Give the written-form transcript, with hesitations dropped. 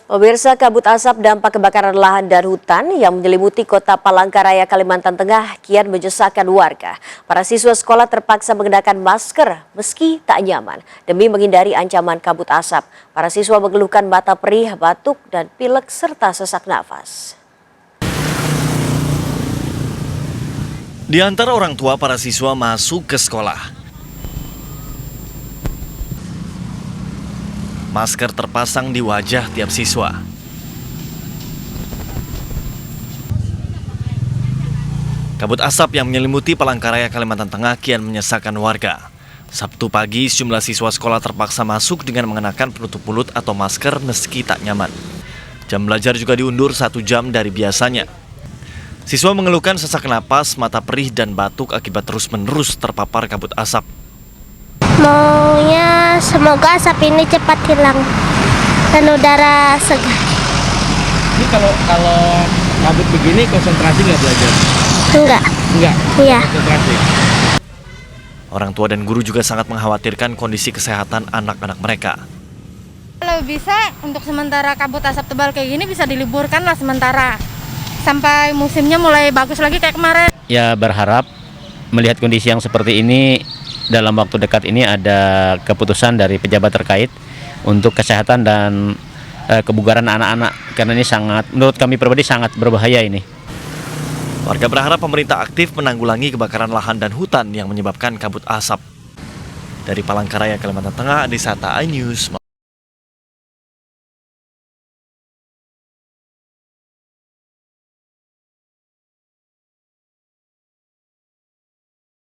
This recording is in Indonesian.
Pemirsa, kabut asap dampak kebakaran lahan dan hutan yang menyelimuti kota Palangkaraya, Kalimantan Tengah kian menyesakan warga. Para siswa sekolah terpaksa mengenakan masker meski tak nyaman demi menghindari ancaman kabut asap. Para siswa mengeluhkan mata perih, batuk, dan pilek serta sesak nafas. Di antara orang tua para siswa masuk ke sekolah. Masker terpasang di wajah tiap siswa. Kabut asap yang menyelimuti Palangkaraya, Kalimantan Tengah kian menyesakan warga. Sabtu pagi, sejumlah siswa sekolah terpaksa masuk dengan mengenakan penutup mulut atau masker meski tak nyaman. Jam belajar juga diundur 1 jam dari biasanya. Siswa mengeluhkan sesak napas, mata perih, dan batuk akibat terus-menerus terpapar kabut asap. Maunya semoga asap ini cepat hilang dan udara segar. Ini kalau kabut begini konsentrasi nggak belajar? Enggak. Iya. Konsentrasi. Orang tua dan guru juga sangat mengkhawatirkan kondisi kesehatan anak-anak mereka. Kalau bisa untuk sementara kabut asap tebal kayak gini bisa diliburkan lah sementara. Sampai musimnya mulai bagus lagi kayak kemarin. Ya berharap melihat kondisi yang seperti ini dalam waktu dekat ini ada keputusan dari pejabat terkait untuk kesehatan dan kebugaran anak-anak, karena ini menurut kami pribadi sangat berbahaya ini. Warga berharap pemerintah aktif menanggulangi kebakaran lahan dan hutan yang menyebabkan kabut asap. Dari Palangkaraya, Kalimantan Tengah, Adisata, iNews.